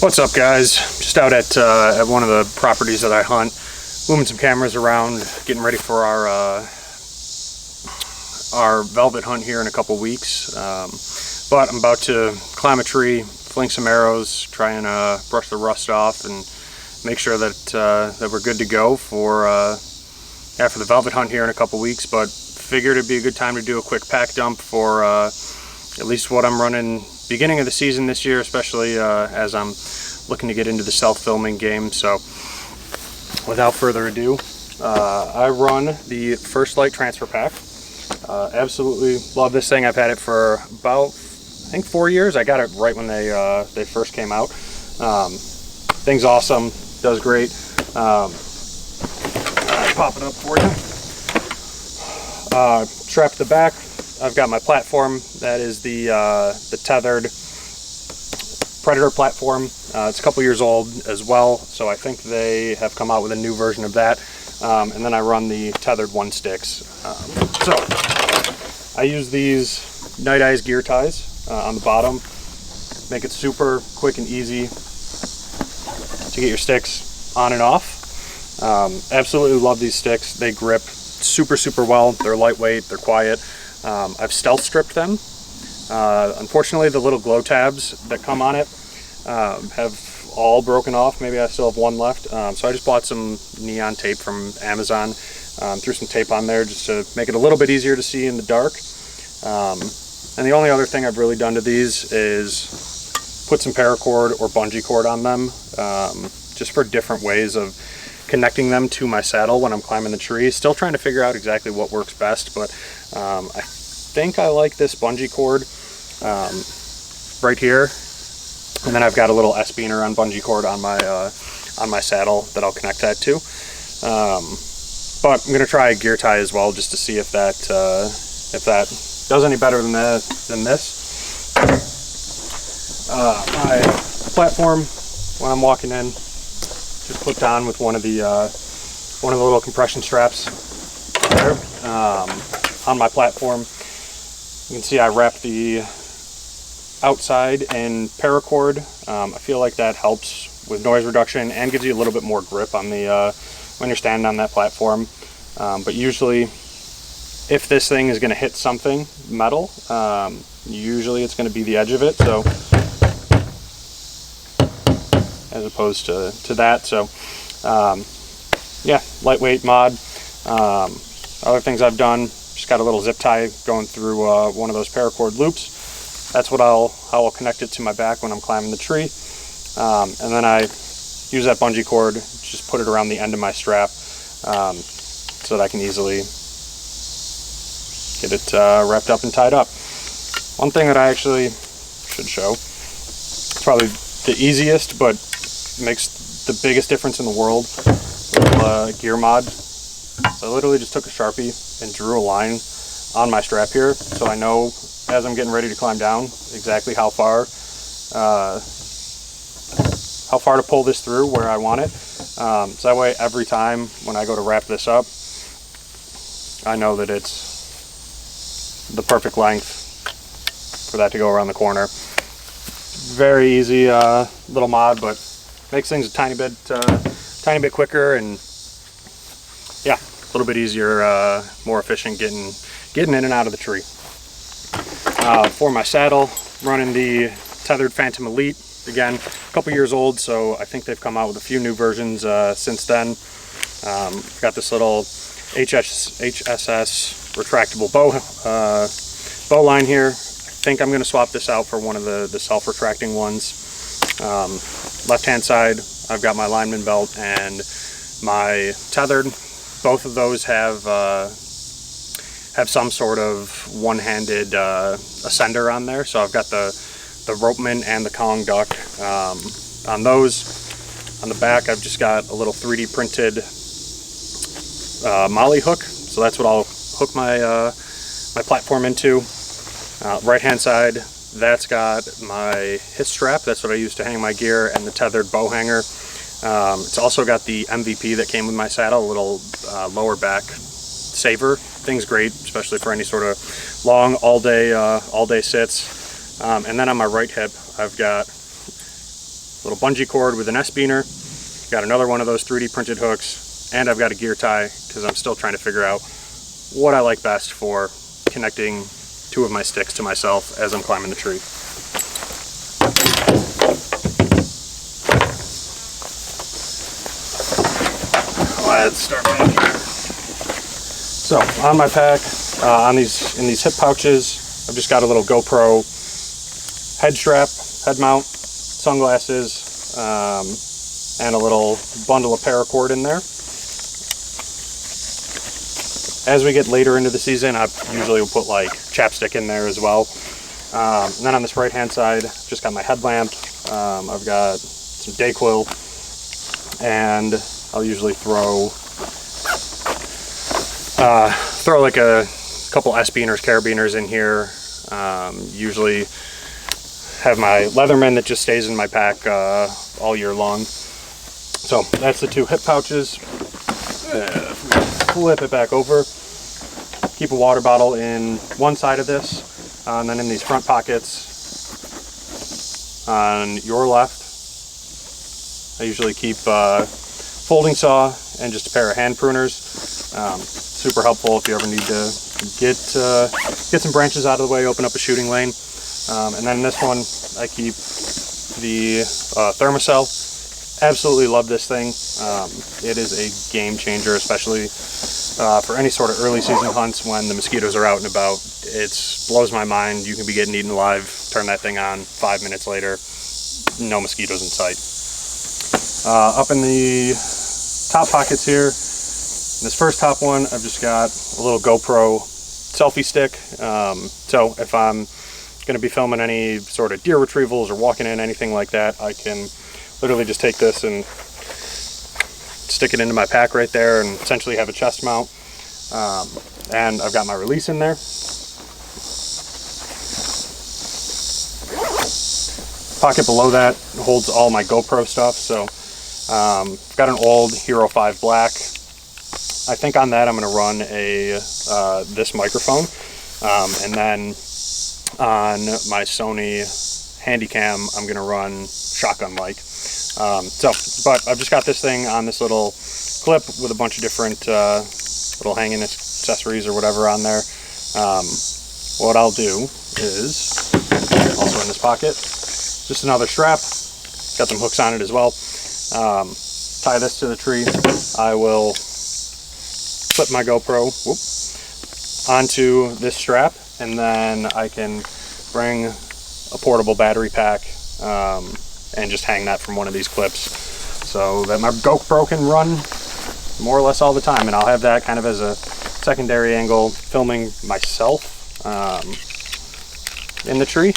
What's up, guys? Just out at one of the properties that I hunt, moving some cameras around, getting ready for our velvet hunt here in a couple weeks. But I'm about to climb a tree, fling some arrows, try and brush the rust off, and make sure that we're good to go for the velvet hunt here in a couple weeks. But figured it'd be a good time to do a quick pack dump for at least what I'm running beginning of the season this year, especially as I'm looking to get into the self-filming game. So without further ado, I run the First Lite Transfer Pack. Absolutely love this thing. I've had it for about, I think, 4 years. I got it right when they first came out. Thing's awesome, does great. I'll pop it up for you. Strap to the back, I've got my platform. That is the tethered Predator platform. It's a couple years old as well, so I think they have come out with a new version of that. And then I run the tethered one sticks. So I use these Night Eyes gear ties on the bottom. Make it super quick and easy to get your sticks on and off. Absolutely love these sticks. They grip super well. They're lightweight, they're quiet. I've stealth stripped them. Unfortunately, the little glow tabs that come on it have all broken off. Maybe I still have one left. So I just bought some neon tape from Amazon, threw some tape on there just to make it a little bit easier to see in the dark. And the only other thing I've really done to these is put some paracord or bungee cord on them, just for different ways of connecting them to my saddle when I'm climbing the tree. Still trying to figure out exactly what works best, but I think I like this bungee cord right here, and then I've got a little S-beaner on bungee cord on my saddle that I'll connect that to. But I'm gonna try a gear tie as well, just to see if that does any better than this. My platform, when I'm walking in, just clipped on with one of the little compression straps there on my platform. You can see I wrapped the outside in paracord. I feel like that helps with noise reduction and gives you a little bit more grip on the when you're standing on that platform. But usually, if this thing is going to hit something metal, usually it's going to be the edge of it. So, as opposed to that. So, yeah, lightweight mod. Other things I've done, just got a little zip tie going through one of those paracord loops. That's what how I'll connect it to my back when I'm climbing the tree. And then I use that bungee cord, just put it around the end of my strap, so that I can easily get it wrapped up and tied up. One thing that I actually should show, it's probably the easiest, but makes the biggest difference in the world with gear mod. So I literally just took a Sharpie and drew a line on my strap here, so I know as I'm getting ready to climb down exactly how far to pull this through where I want it. So that way every time when I go to wrap this up, I know that it's the perfect length for that to go around the corner. Very easy little mod, but makes things a tiny bit quicker, and yeah, a little bit easier, more efficient getting in and out of the tree. For my saddle, running the tethered Phantom Elite. Again, a couple years old, so I think they've come out with a few new versions since then. Got this little HSS retractable bow line here. I think I'm going to swap this out for one of the self-retracting ones. Left hand side, I've got my lineman belt and my tethered. Both of those have some sort of one-handed ascender on there, so I've got the Ropeman and the Kong Duck on those. On the back, I've just got a little 3D printed Molly hook, so that's what I'll hook my platform into. Right hand side, that's got my hip strap. That's what I use to hang my gear, and the tethered bow hanger. It's also got the MVP that came with my saddle, a little lower back saver. Thing's great, especially for any sort of long all day sits. And then on my right hip, I've got little bungee cord with an S-beaner. Got another one of those 3D printed hooks, and I've got a gear tie because I'm still trying to figure out what I like best for connecting two of my sticks to myself as I'm climbing the tree. Let's start back here. So on my pack, in these hip pouches, I've just got a little GoPro head strap, head mount, sunglasses, and a little bundle of paracord in there. As we get later into the season, I usually will put like chapstick in there as well. And then on this right hand side, just got my headlamp. I've got some Dayquil, and I'll usually throw like a couple S-beaners, carabiners in here. Usually have my Leatherman that just stays in my pack all year long. So that's the two hip pouches. Flip it back over. Keep a water bottle in one side of this, and then in these front pockets on your left, I usually keep folding saw and just a pair of hand pruners. Super helpful if you ever need to get some branches out of the way, open up a shooting lane. And then in this one, I keep the Thermacell. Absolutely love this thing. It is a game changer, especially for any sort of early season hunts when the mosquitoes are out and about. It blows my mind. You can be getting eaten alive, turn that thing on, 5 minutes later, no mosquitoes in sight. Up in the top pockets here, this first top one, I've just got a little GoPro selfie stick. So if I'm going to be filming any sort of deer retrievals or walking in, anything like that, I can literally just take this and stick it into my pack right there and essentially have a chest mount. And I've got my release in there. Pocket below that holds all my GoPro stuff. So I've got an old Hero 5 Black. I think on that I'm going to run this microphone, and then on my Sony Handycam I'm going to run shotgun mic. But I've just got this thing on this little clip with a bunch of different little hanging accessories or whatever on there. What I'll do is, also in this pocket, just another strap, got some hooks on it as well. Tie this to the tree. I will flip my GoPro onto this strap, and then I can bring a portable battery pack and just hang that from one of these clips so that my GoPro can run more or less all the time, and I'll have that kind of as a secondary angle filming myself in the tree.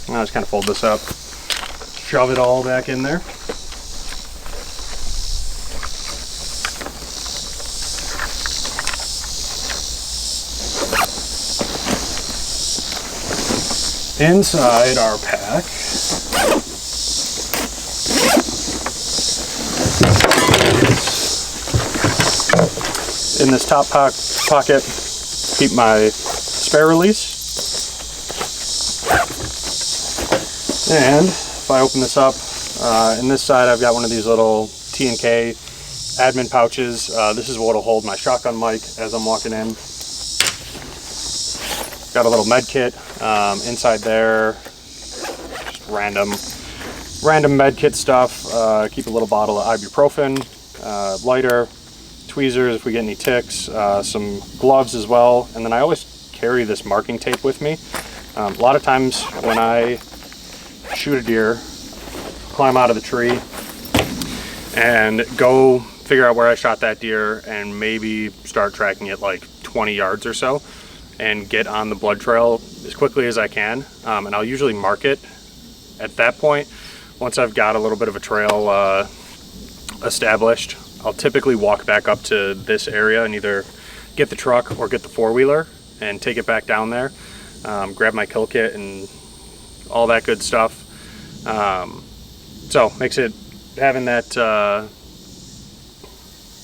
I'll just kind of fold this up, shove it all back in there. Inside our pack, in this top pocket, keep my spare release. And if I open this up, in this side I've got one of these little T&K admin pouches. This is what will hold my shotgun mic as I'm walking in. Got a little med kit inside there, just random med kit stuff. Keep a little bottle of ibuprofen, lighter, tweezers if we get any ticks, some gloves as well, and then I always carry this marking tape with me. A lot of times when I shoot a deer, climb out of the tree, and go figure out where I shot that deer and maybe start tracking it like 20 yards or so, and get on the blood trail as quickly as I can, and I'll usually mark it at that point. Once I've got a little bit of a trail established, I'll typically walk back up to this area and either get the truck or get the four-wheeler and take it back down there, grab my kill kit and all that good stuff. So makes it, having that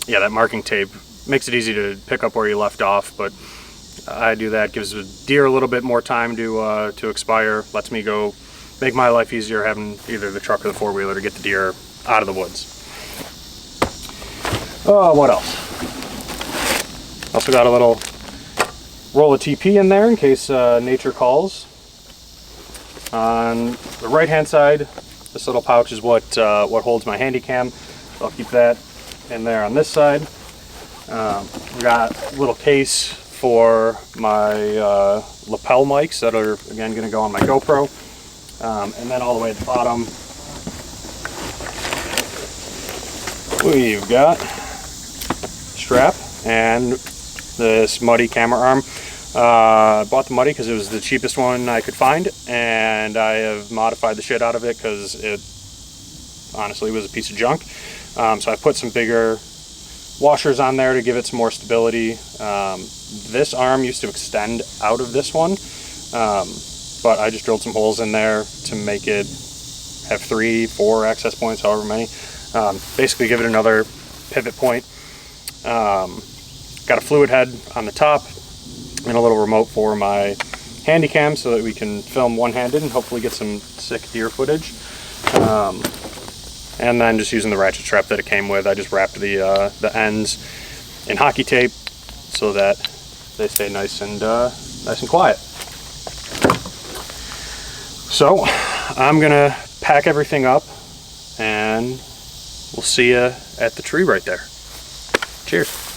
that marking tape makes it easy to pick up where you left off. But I do that, gives the deer a little bit more time to expire, lets me go make my life easier having either the truck or the four-wheeler to get the deer out of the woods. What else? Also got a little roll of TP in there in case nature calls. On the right hand side, this little pouch is what holds my handy cam. So I'll keep that in there on this side. We got a little case for my lapel mics that are again going to go on my GoPro. And then all the way at the bottom, we've got strap and this Muddy camera arm. I bought the Muddy because it was the cheapest one I could find, and I have modified the shit out of it because it honestly was a piece of junk. So I put some bigger washers on there to give it some more stability. This arm used to extend out of this one, but I just drilled some holes in there to make it have 3, 4 access points, however many. Basically give it another pivot point. Got a fluid head on the top and a little remote for my handy cam so that we can film one-handed and hopefully get some sick deer footage. And then just using the ratchet strap that it came with, I just wrapped the ends in hockey tape so that they stay nice and quiet. So I'm gonna pack everything up and we'll see you at the tree right there. Cheers.